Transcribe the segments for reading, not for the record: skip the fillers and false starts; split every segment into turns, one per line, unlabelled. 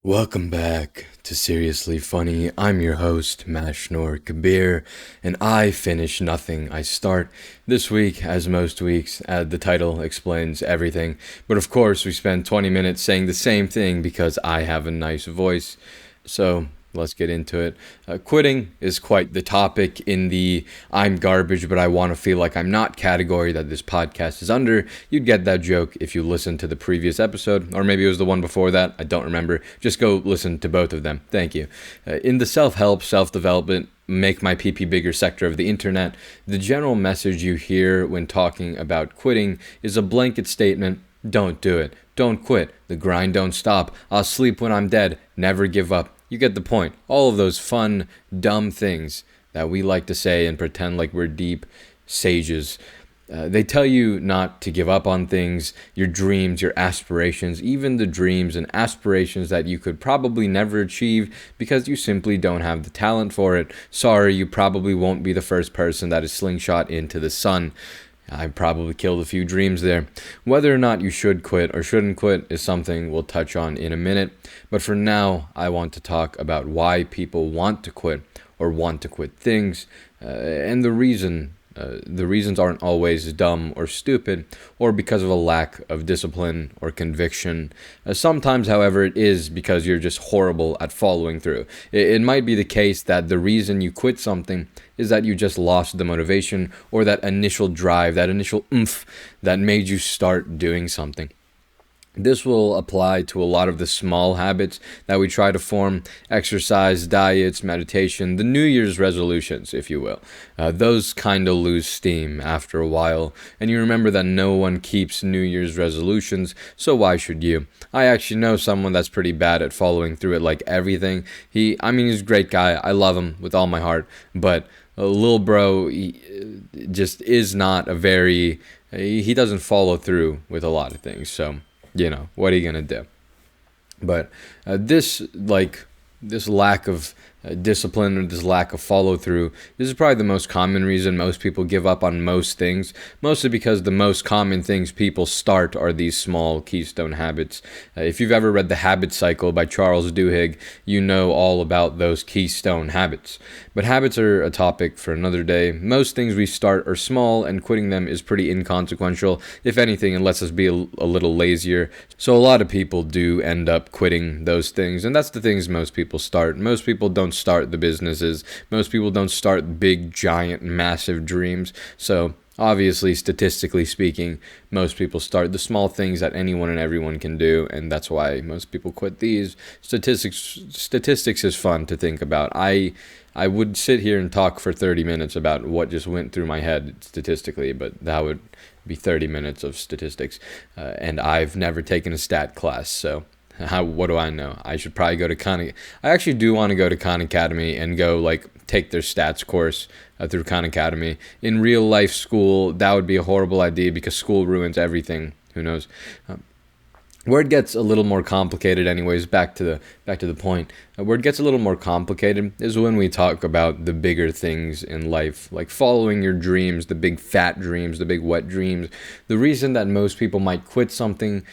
Welcome back to Seriously Funny. I'm your host, Mashnor Kabir, and I finish nothing I start. This week, as most weeks, the title explains everything, but of course, we spend 20 minutes saying the same thing because I have a nice voice. So, let's get into it. Quitting is quite the topic in the I'm garbage, but I want to feel like I'm not category that this podcast is under. You'd get that joke if you listened to the previous episode, or maybe it was the one before that. I don't remember. Just go listen to both of them. Thank you. In the self-help, self-development, make my PP bigger sector of the internet, the general message you hear when talking about quitting is a blanket statement. Don't do it. Don't quit. The grind don't stop. I'll sleep when I'm dead. Never give up. You get the point. All of those fun, dumb things that we like to say and pretend like we're deep sages. They tell you not to give up on things, your dreams, your aspirations, even the dreams and aspirations that you could probably never achieve because you simply don't have the talent for it. Sorry, you probably won't be the first person that is slingshot into the sun. I probably killed a few dreams there. Whether or not you should quit or shouldn't quit is something we'll touch on in a minute. But for now, I want to talk about why people want to quit or want to quit things, and the reasons aren't always dumb or stupid or because of a lack of discipline or conviction. Sometimes, however, it is because you're just horrible at following through. It might be the case that the reason you quit something is that you just lost the motivation or that initial drive, that initial oomph that made you start doing something. This will apply to a lot of the small habits that we try to form: exercise, diets, meditation, the New Year's resolutions, if you will. Those kind of lose steam after a while, and you remember that no one keeps New Year's resolutions, so why should you? I actually know someone that's pretty bad at following through it like everything. He's a great guy. I love him with all my heart, but Lil Bro just is not he doesn't follow through with a lot of things, so what are you gonna do? But this lack of discipline or this lack of follow through, this is probably the most common reason most people give up on most things, mostly because the most common things people start are these small keystone habits. If you've ever read The Habit Cycle by Charles Duhigg, you know all about those keystone habits. But habits are a topic for another day. Most things we start are small, and quitting them is pretty inconsequential. If anything, it lets us be a little lazier. So a lot of people do end up quitting those things, and that's the things most people start. Most people don't start the businesses. Most people don't start big, giant, massive dreams. So obviously, statistically speaking, most people start the small things that anyone and everyone can do, and that's why most people quit these. Statistics is fun to think about. I would sit here and talk for 30 minutes about what just went through my head statistically, but that would be 30 minutes of statistics, and I've never taken a stat class, so what do I know? I should probably go to Khan. I actually do want to go to Khan Academy and go take their stats course through Khan Academy. In real life school, that would be a horrible idea because school ruins everything. Who knows? Where it gets a little more complicated, anyways, back to the point. Where it gets a little more complicated is when we talk about the bigger things in life, like following your dreams, the big fat dreams, the big wet dreams. The reason that most people might quit something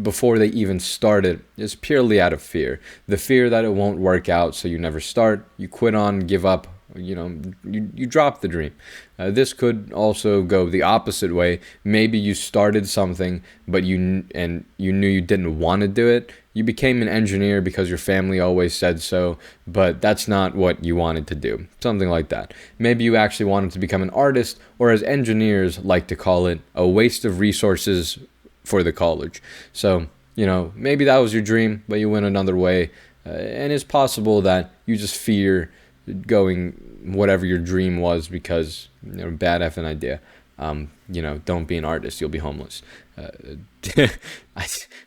before they even start it is purely out of fear. The fear that it won't work out, so you never start, you quit on, give up, you drop the dream. This could also go the opposite way. Maybe you started something, but you knew you didn't want to do it. You became an engineer because your family always said so, but that's not what you wanted to do. Something like that. Maybe you actually wanted to become an artist, or as engineers like to call it, a waste of resources for the college. So, maybe that was your dream, but you went another way. And it's possible that you just fear going whatever your dream was because bad effing idea. Don't be an artist, you'll be homeless.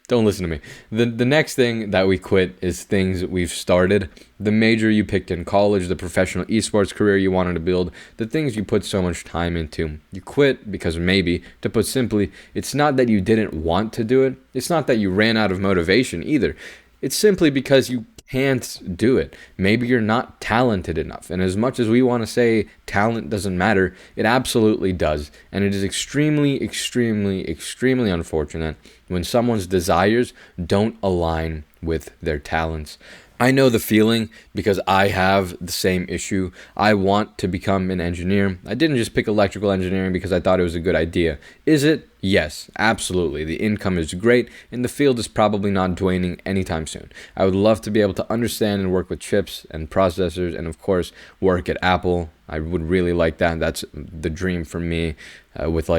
Don't listen to me. The next thing that we quit is things we've started. The major you picked in college, the professional esports career you wanted to build, the things you put so much time into. You quit because maybe, to put simply, it's not that you didn't want to do it. It's not that you ran out of motivation either. It's simply because you can't do it. Maybe you're not talented enough. And as much as we want to say talent doesn't matter, it absolutely does. And it is extremely, extremely, extremely unfortunate when someone's desires don't align with their talents. I know the feeling because I have the same issue. I want to become an engineer. I didn't just pick electrical engineering because I thought it was a good idea. Is it? Yes, absolutely. The income is great, and the field is probably not waning anytime soon. I would love to be able to understand and work with chips and processors, and of course, work at Apple. I would really like that. That's the dream for me with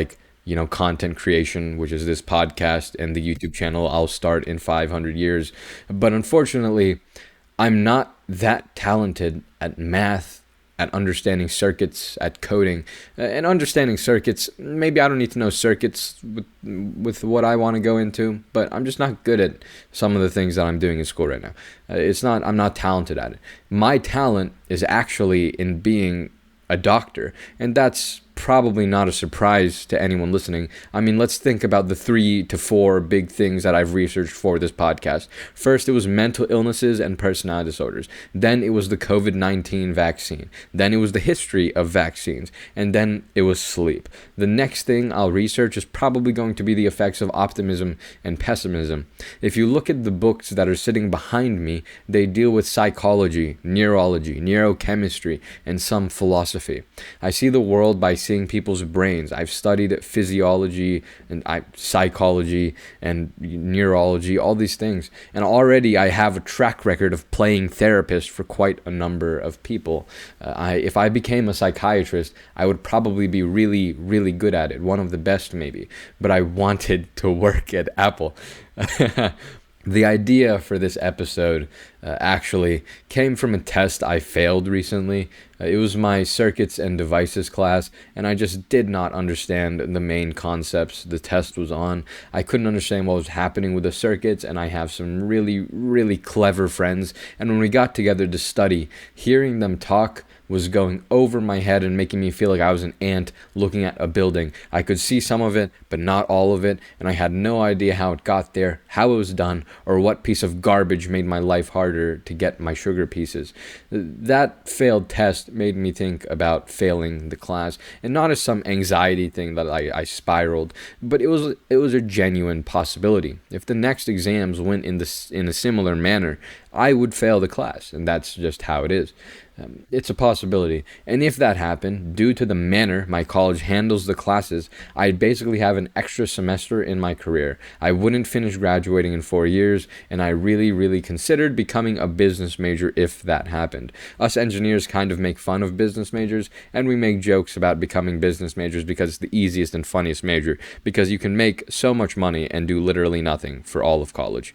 content creation, which is this podcast and the YouTube channel I'll start in 500 years. But unfortunately, I'm not that talented at math, at understanding circuits, at coding. And understanding circuits, maybe I don't need to know circuits with what I want to go into, but I'm just not good at some of the things that I'm doing in school right now. I'm not talented at it. My talent is actually in being a doctor, and that's probably not a surprise to anyone listening. I mean, let's think about the 3 to 4 big things that I've researched for this podcast. First, it was mental illnesses and personality disorders. Then it was the COVID-19 vaccine. Then it was the history of vaccines. And then it was sleep. The next thing I'll research is probably going to be the effects of optimism and pessimism. If you look at the books that are sitting behind me, they deal with psychology, neurology, neurochemistry, and some philosophy. I see the world by seeing people's brains. I've studied physiology and psychology and neurology, all these things. And already I have a track record of playing therapist for quite a number of people. If I became a psychiatrist, I would probably be really, really good at it. One of the best, maybe. But I wanted to work at Apple. The idea for this episode actually came from a test I failed recently. It was my circuits and devices class, and I just did not understand the main concepts the test was on. I couldn't understand what was happening with the circuits, and I have some really, really clever friends. And when we got together to study, hearing them talk was going over my head and making me feel like I was an ant looking at a building. I could see some of it, but not all of it, and I had no idea how it got there, how it was done, or what piece of garbage made my life harder to get my sugar pieces. That failed test made me think about failing the class, and not as some anxiety thing that I spiraled, but it was a genuine possibility. If the next exams went in a similar manner, I would fail the class, and that's just how it is. It's a possibility. And if that happened, due to the manner my college handles the classes, I'd basically have an extra semester in my career. I wouldn't finish graduating in 4 years, and I really, really considered becoming a business major if that happened. Us engineers kind of make fun of business majors, and we make jokes about becoming business majors because it's the easiest and funniest major, because you can make so much money and do literally nothing for all of college.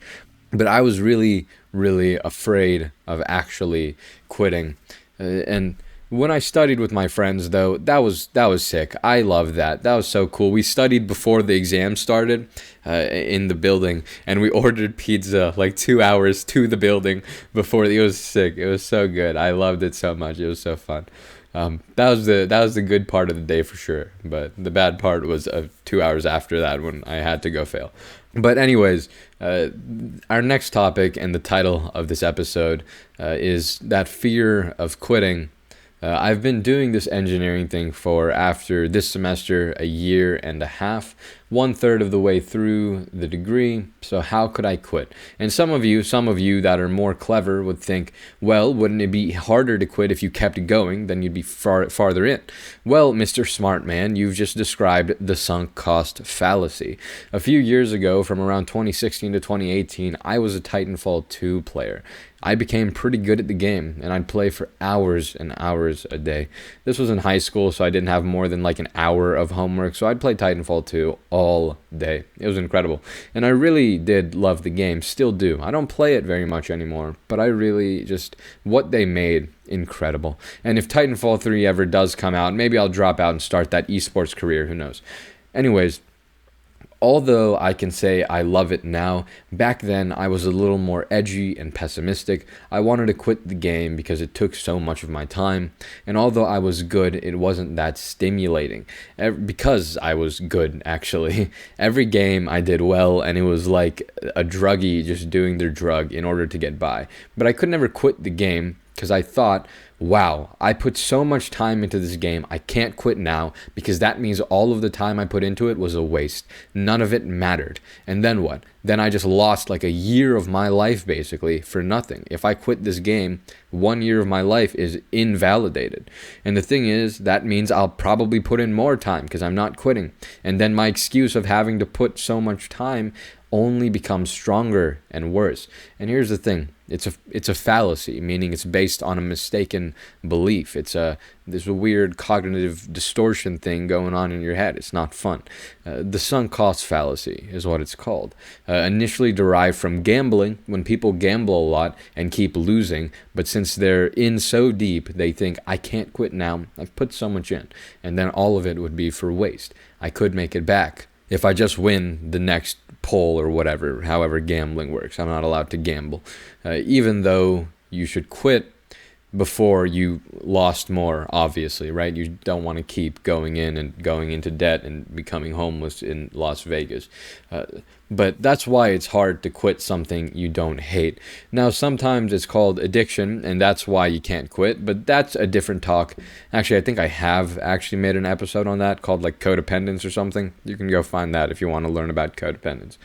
But I was really, really afraid of actually quitting. And when I studied with my friends, though, that was sick. I loved that. That was so cool. We studied before the exam started in the building, and we ordered pizza like 2 hours to the building before. It was sick. It was so good. I loved it so much. It was so fun. That was the good part of the day for sure. But the bad part was 2 hours after that when I had to go fail. But anyways, our next topic and the title of this episode is that fear of quitting. I've been doing this engineering thing for, after this semester, 1.5 years, 1/3 of the way through the degree. So how could I quit? And some of you that are more clever would think, well, wouldn't it be harder to quit if you kept going? Then you'd be farther in. Well, Mr. Smart Man, you've just described the sunk cost fallacy. A few years ago, from around 2016 to 2018, I was a Titanfall 2 player. I became pretty good at the game, and I'd play for hours and hours a day. This was in high school, so I didn't have more than like an hour of homework, so I'd play Titanfall 2 all day. It was incredible. And I really did love the game, still do. I don't play it very much anymore, but I really just, what they made, incredible. And if Titanfall 3 ever does come out, maybe I'll drop out and start that esports career, who knows. Anyways, although I can say I love it now, back then I was a little more edgy and pessimistic. I wanted to quit the game because it took so much of my time. And although I was good, it wasn't that stimulating. Because I was good, actually. Every game I did well, and it was like a druggie just doing their drug in order to get by. But I could never quit the game because I thought, wow, I put so much time into this game, I can't quit now because that means all of the time I put into it was a waste. None of it mattered. And then what? Then I just lost like a year of my life basically for nothing. If I quit this game, 1 year of my life is invalidated. And the thing is, that means I'll probably put in more time because I'm not quitting. And then my excuse of having to put so much time only becomes stronger and worse. And here's the thing. It's a fallacy, meaning it's based on a mistaken belief. There's a weird cognitive distortion thing going on in your head. It's not fun. The sunk cost fallacy is what it's called. Initially derived from gambling, when people gamble a lot and keep losing, but since they're in so deep, they think, I can't quit now. I've put so much in. And then all of it would be for waste. I could make it back if I just win the next pull or whatever, however gambling works. I'm not allowed to gamble. Even though you should quit before you lost more, obviously, right? You don't want to keep going in and going into debt and becoming homeless in Las Vegas. But that's why it's hard to quit something you don't hate. Now, sometimes it's called addiction, and that's why you can't quit, but that's a different talk. Actually, I think I have actually made an episode on that called like codependence or something. You can go find that if you want to learn about codependence.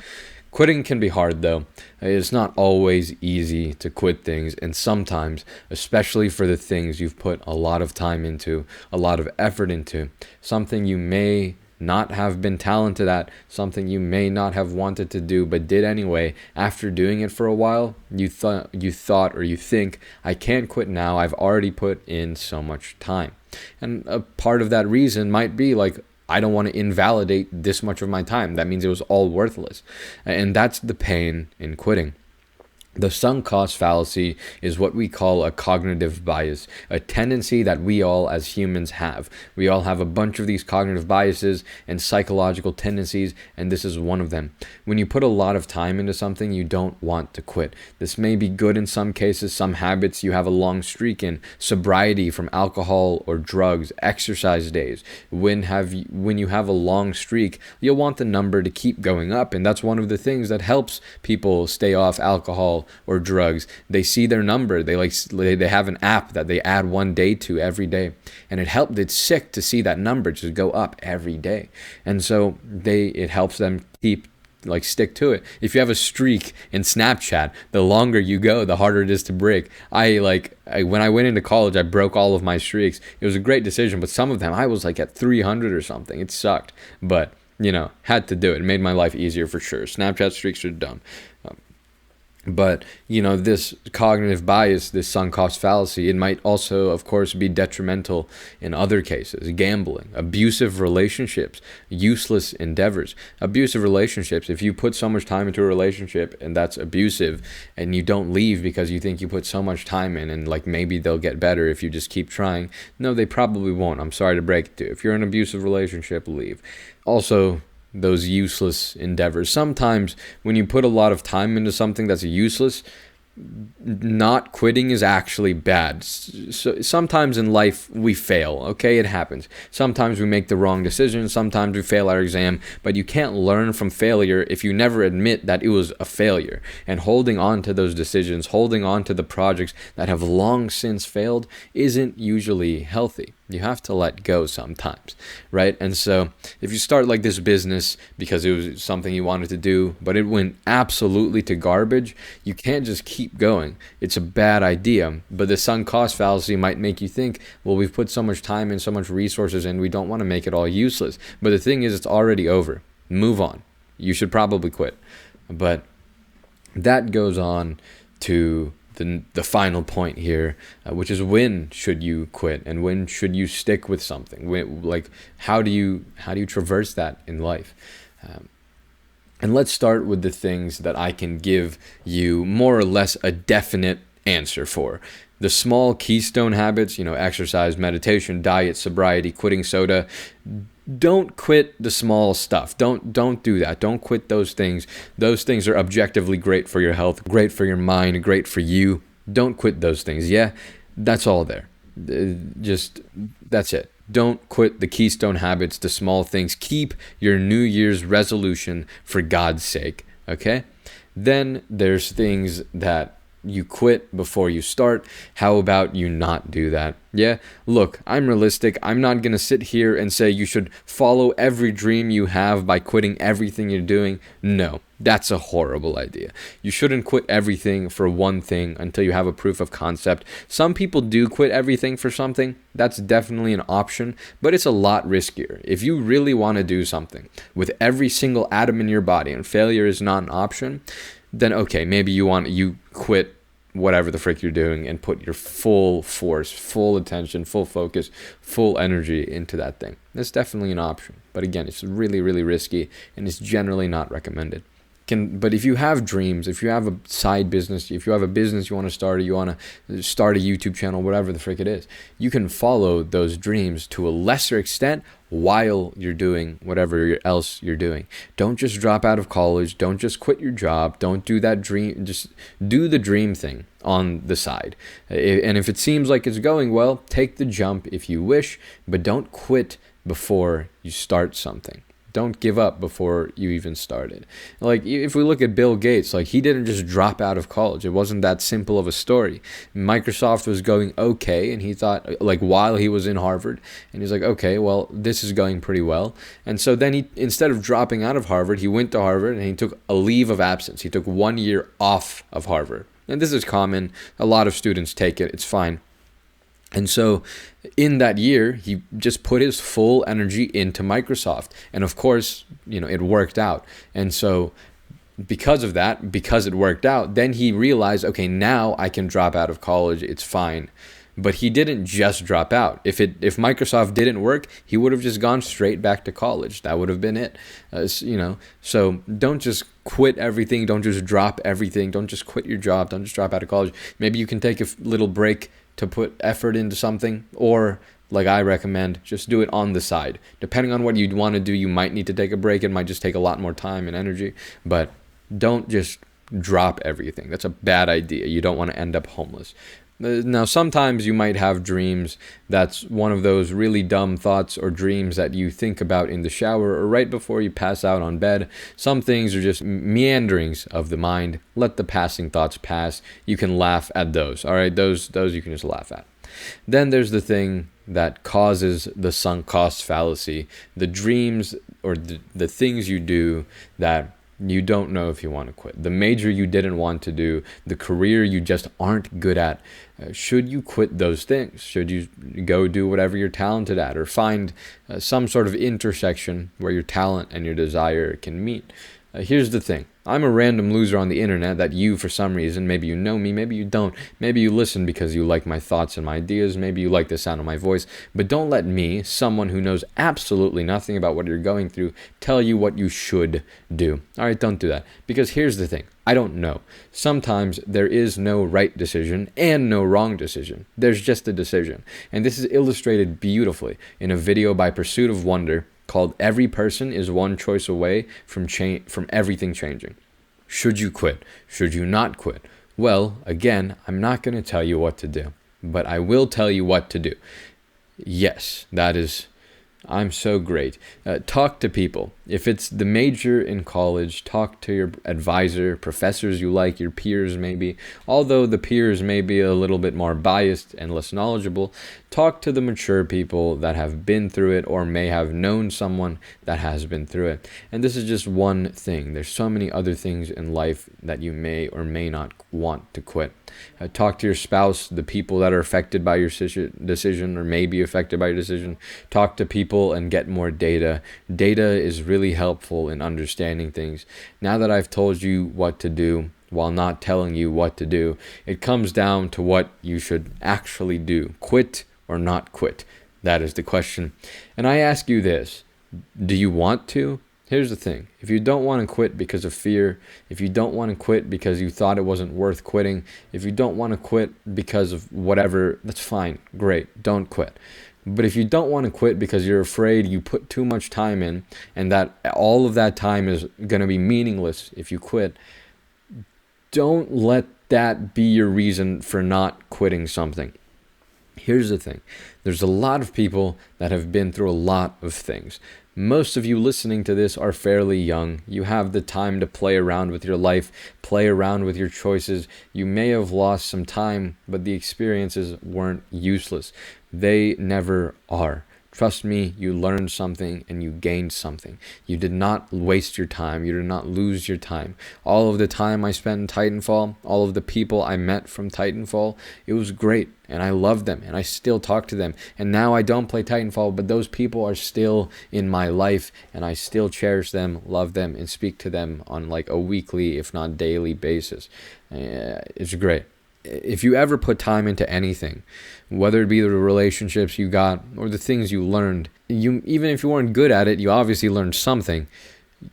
Quitting can be hard, though. It's not always easy to quit things, and sometimes, especially for the things you've put a lot of time into, a lot of effort into, something you may not have been talented at, something you may not have wanted to do but did anyway. After doing it for a while, you thought or you think, I can't quit now, I've already put in so much time. And a part of that reason might be like, I don't want to invalidate this much of my time. That means it was all worthless. And that's the pain in quitting. The sunk cost fallacy is what we call a cognitive bias, a tendency that we all as humans have. We all have a bunch of these cognitive biases and psychological tendencies, and this is one of them. When you put a lot of time into something, you don't want to quit. This may be good in some cases, some habits you have a long streak in, sobriety from alcohol or drugs, exercise days. When you have a long streak, you'll want the number to keep going up, and that's one of the things that helps people stay off alcohol or drugs. They see their number. They have an app that they add 1 day to every day, and it's sick to see that number just go up every day. And so it helps them stick to it. If you have a streak in Snapchat, the longer you go, the harder it is to break. When I went into college, I broke all of my streaks. It was a great decision, but some of them I was like at 300 or something. It sucked, but had to do it. It made my life easier for sure. Snapchat streaks are dumb. But, this cognitive bias, this sunk cost fallacy, it might also, of course, be detrimental in other cases. Gambling, abusive relationships, useless endeavors. Abusive relationships, if you put so much time into a relationship and that's abusive and you don't leave because you think you put so much time in and maybe they'll get better if you just keep trying. No, they probably won't. I'm sorry to break it to you. If you're in an abusive relationship, leave. Also, those useless endeavors. Sometimes when you put a lot of time into something that's useless, not quitting is actually bad. So sometimes in life we fail, okay? It happens. Sometimes we make the wrong decision, sometimes we fail our exam, but you can't learn from failure if you never admit that it was a failure. And holding on to those decisions, holding on to the projects that have long since failed isn't usually healthy. You have to let go sometimes, right? And so if you start this business because it was something you wanted to do, but it went absolutely to garbage, you can't just keep going. It's a bad idea. But the sunk cost fallacy might make you think, well, we've put so much time and so much resources in, we don't want to make it all useless. But the thing is, it's already over. Move on. You should probably quit. But that goes on to the final point here, which is when should you quit and when should you stick with something? How do you traverse that in life? And let's start with the things that I can give you more or less a definite answer for. The small keystone habits, exercise, meditation, diet, sobriety, quitting soda. Don't quit the small stuff. Don't do that. Don't quit those things. Those things are objectively great for your health, great for your mind, great for you. Don't quit those things. Yeah, that's all there. That's it. Don't quit the keystone habits, the small things. Keep your New Year's resolution for God's sake, okay? Then there's things that you quit before you start? How about you not do that? Yeah, look, I'm realistic. I'm not going to sit here and say you should follow every dream you have by quitting everything you're doing. No, that's a horrible idea. You shouldn't quit everything for one thing until you have a proof of concept. Some people do quit everything for something. That's definitely an option, but it's a lot riskier. If you really want to do something with every single atom in your body and failure is not an option, then okay, maybe you quit whatever the frick you're doing and put your full force, full attention, full focus, full energy into that thing. That's definitely an option. But again, it's really, really risky and it's generally not recommended. But if you have dreams, if you have a side business, if you have a business you want to start, or you want to start a YouTube channel, whatever the frick it is, you can follow those dreams to a lesser extent while you're doing whatever else you're doing. Don't just drop out of college. Don't just quit your job. Don't do that dream. Just do the dream thing on the side. And if it seems like it's going well, take the jump if you wish, but don't quit before you start something. Don't give up before you even started. Like, if we look at Bill Gates, like, he didn't just drop out of college. It wasn't that simple of a story. Microsoft was going okay, and he thought, like, while he was in Harvard, and he's like, okay, well, this is going pretty well. And so then he, instead of dropping out of Harvard, he went to Harvard and he took a leave of absence. He took 1 year off of Harvard. And this is common. A lot of students take it. It's fine. And so in that year, he just put his full energy into Microsoft. And of course, it worked out. And so because of that, because it worked out, then he realized, okay, now I can drop out of college. It's fine. But he didn't just drop out. If Microsoft didn't work, he would have just gone straight back to college. That would have been it. So don't just quit everything. Don't just drop everything. Don't just quit your job. Don't just drop out of college. Maybe you can take a little break to put effort into something, or like I recommend, just do it on the side. Depending on what you want to do, you might need to take a break. It might just take a lot more time and energy, but don't just drop everything. That's a bad idea. You don't want to end up homeless. Now, sometimes you might have dreams that's one of those really dumb thoughts or dreams that you think about in the shower or right before you pass out on bed. Some things are just meanderings of the mind. Let the passing thoughts pass. You can laugh at those. All right, those you can just laugh at. Then there's the thing that causes the sunk cost fallacy, the dreams or the things you do that you don't know if you want to quit, the major you didn't want to do, the career you just aren't good at. Should you quit those things? Should you go do whatever you're talented at, or find some sort of intersection where your talent and your desire can meet? Here's the thing. I'm a random loser on the internet that you, for some reason, maybe you know me, maybe you don't, maybe you listen because you like my thoughts and my ideas, maybe you like the sound of my voice, but don't let me, someone who knows absolutely nothing about what you're going through, tell you what you should do. All right, don't do that. Because here's the thing. I don't know. Sometimes there is no right decision and no wrong decision. There's just a decision. And this is illustrated beautifully in a video by Pursuit of Wonder called "Every Person is One Choice Away from Everything Changing." Should you quit? Should you not quit? Well, again, I'm not going to tell you what to do, but I will tell you what to do. Yes, I'm so great. Talk to people. If it's the major in college, talk to your advisor, professors you like, your peers maybe. Although the peers may be a little bit more biased and less knowledgeable, talk to the mature people that have been through it or may have known someone that has been through it. And this is just one thing. There's so many other things in life that you may or may not want to quit. Talk to your spouse, the people that are affected by your decision or may be affected by your decision. Talk to people and get more data. Data is really helpful in understanding things. Now that I've told you what to do while not telling you what to do, it comes down to what you should actually do. Quit or not quit? That is the question. And I ask you this, do you want to? Here's the thing. If you don't want to quit because of fear, if you don't want to quit because you thought it wasn't worth quitting, if you don't want to quit because of whatever, that's fine. Great. Don't quit. But if you don't want to quit because you're afraid you put too much time in and that all of that time is going to be meaningless if you quit, don't let that be your reason for not quitting something. Here's the thing. There's a lot of people that have been through a lot of things. Most of you listening to this are fairly young. You have the time to play around with your life, play around with your choices. You may have lost some time, but the experiences weren't useless. They never are. Trust me, you learned something and you gained something. You did not waste your time. You did not lose your time. All of the time I spent in Titanfall, all of the people I met from Titanfall, it was great. And I loved them and I still talk to them. And now I don't play Titanfall, but those people are still in my life and I still cherish them, love them, and speak to them on like a weekly, if not daily basis. It's great. If you ever put time into anything, whether it be the relationships you got or the things you learned, even if you weren't good at it, you obviously learned something.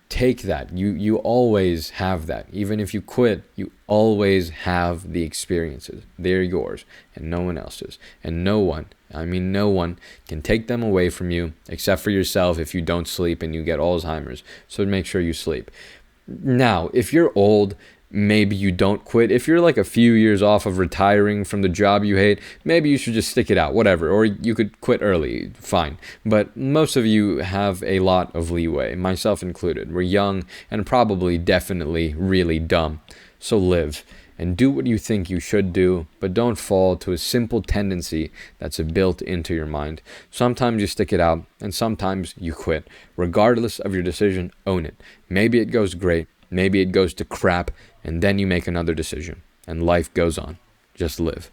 Take that. You always have that. Even if you quit, you always have the experiences. They're yours and no one else's. And no one can take them away from you except for yourself if you don't sleep and you get Alzheimer's. So make sure you sleep. Now, if you're old, maybe you don't quit. If you're like a few years off of retiring from the job you hate, maybe you should just stick it out, whatever. Or you could quit early, fine. But most of you have a lot of leeway, myself included. We're young and probably definitely really dumb. So live and do what you think you should do, but don't fall to a simple tendency that's built into your mind. Sometimes you stick it out and sometimes you quit. Regardless of your decision, own it. Maybe it goes great. Maybe it goes to crap, and then you make another decision, and life goes on. Just live.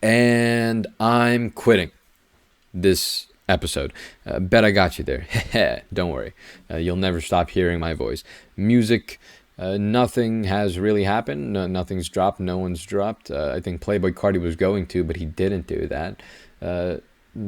And I'm quitting this episode. Bet I got you there. Don't worry. You'll never stop hearing my voice. Music, nothing has really happened. Nothing's dropped. No one's dropped. I think Playboi Carti was going to, but he didn't do that.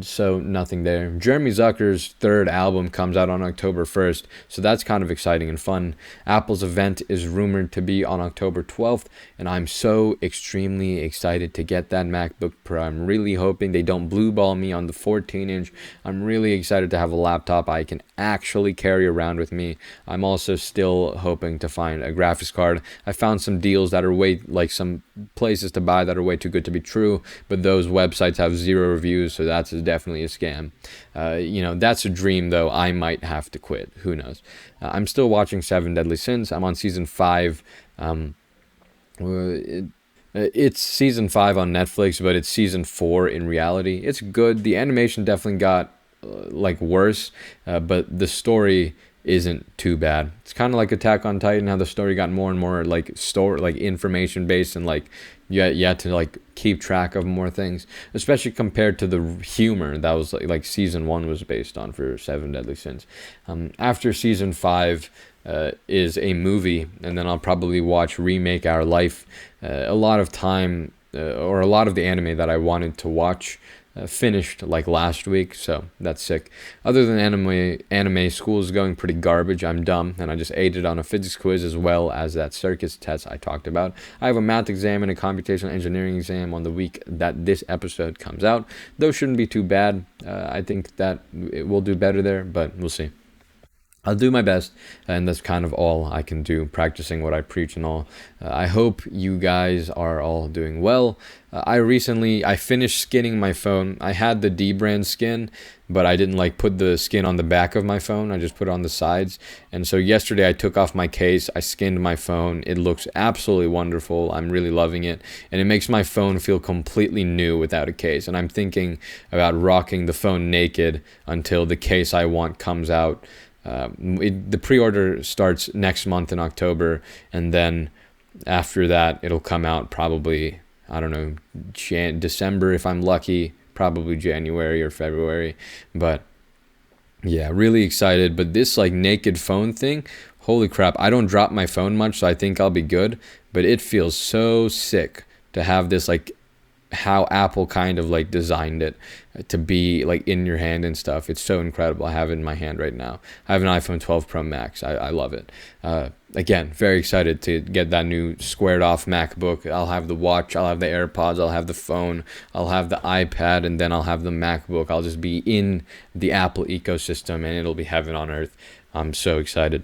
So nothing there. Jeremy Zucker's third album comes out on October 1st, so that's kind of exciting and fun. Apple's event is rumored to be on October 12th, and I'm so extremely excited to get that MacBook Pro. I'm really hoping they don't blue ball me on the 14-inch. I'm really excited to have a laptop I can actually carry around with me. I'm also still hoping to find a graphics card. I found some deals that are some places to buy that are way too good to be true, but those websites have 0 reviews, so that's definitely a scam. That's a dream, though. I might have to quit. Who knows? I'm still watching 7 Deadly Sins. I'm on season 5. It's season 5 on Netflix, but it's season 4 in reality. It's good. The animation definitely got worse, but the story isn't too bad. It's kind of like Attack on Titan, how the story got more and more information based, and you had to keep track of more things, especially compared to the humor that was like season 1 was based on for 7 Deadly Sins. After season 5 is a movie, and then I'll probably watch Remake Our Life. A lot of the anime that I wanted to watch finished last week, so that's sick. Other than anime, school is going pretty garbage. I'm dumb, and I just aided on a physics quiz as well as that circuits test I talked about. I have a math exam and a computational engineering exam on the week that this episode comes out. Those shouldn't be too bad. I think that it will do better there, but we'll see. I'll do my best, and that's kind of all I can do, practicing what I preach and all. I hope you guys are all doing well. I finished skinning my phone. I had the D-brand skin, but I didn't put the skin on the back of my phone. I just put it on the sides. And so yesterday I took off my case. I skinned my phone. It looks absolutely wonderful. I'm really loving it. And it makes my phone feel completely new without a case. And I'm thinking about rocking the phone naked until the case I want comes out. The pre-order starts next month in October, and then after that it'll come out probably, I don't know, December if I'm lucky, probably January or February. But yeah, really excited. But this naked phone thing, holy crap, I don't drop my phone much, so I think I'll be good, but it feels so sick to have this how Apple kind of designed it to be in your hand and stuff. It's so incredible. I have it in my hand right now. I have an iPhone 12 Pro Max. I love it. Again, very excited to get that new squared off MacBook. I'll have the watch, I'll have the AirPods, I'll have the phone, I'll have the iPad, and then I'll have the MacBook. I'll just be in the Apple ecosystem, and it'll be heaven on earth. I'm so excited.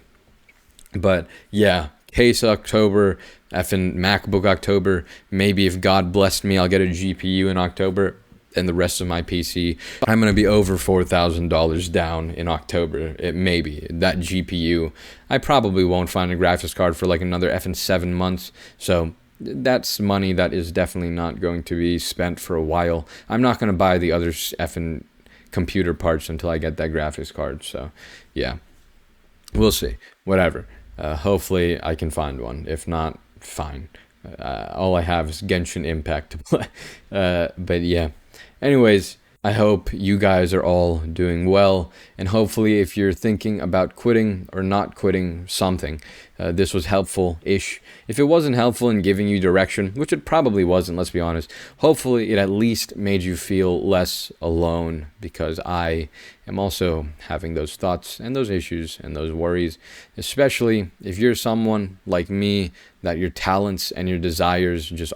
But yeah, case October, effing MacBook October. Maybe if God blessed me, I'll get a GPU in October. and the rest of my PC. I'm going to be over $4,000 down in October. It may be. That GPU, I probably won't find a graphics card for like another effing 7 months. So that's money that is definitely not going to be spent for a while. I'm not going to buy the other effing computer parts until I get that graphics card. So yeah, we'll see. Whatever. Hopefully I can find one. If not, fine. All I have is Genshin Impact to play. But yeah. Anyways, I hope you guys are all doing well, and hopefully if you're thinking about quitting or not quitting something, this was helpful-ish. If it wasn't helpful in giving you direction, which it probably wasn't, let's be honest, hopefully it at least made you feel less alone, because I am also having those thoughts and those issues and those worries, especially if you're someone like me that your talents and your desires just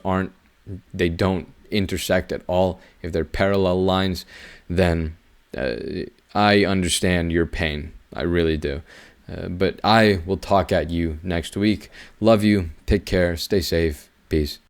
they don't intersect at all. If they're parallel lines, then I understand your pain. I really do. But I will talk at you next week. Love you. Take care. Stay safe. Peace.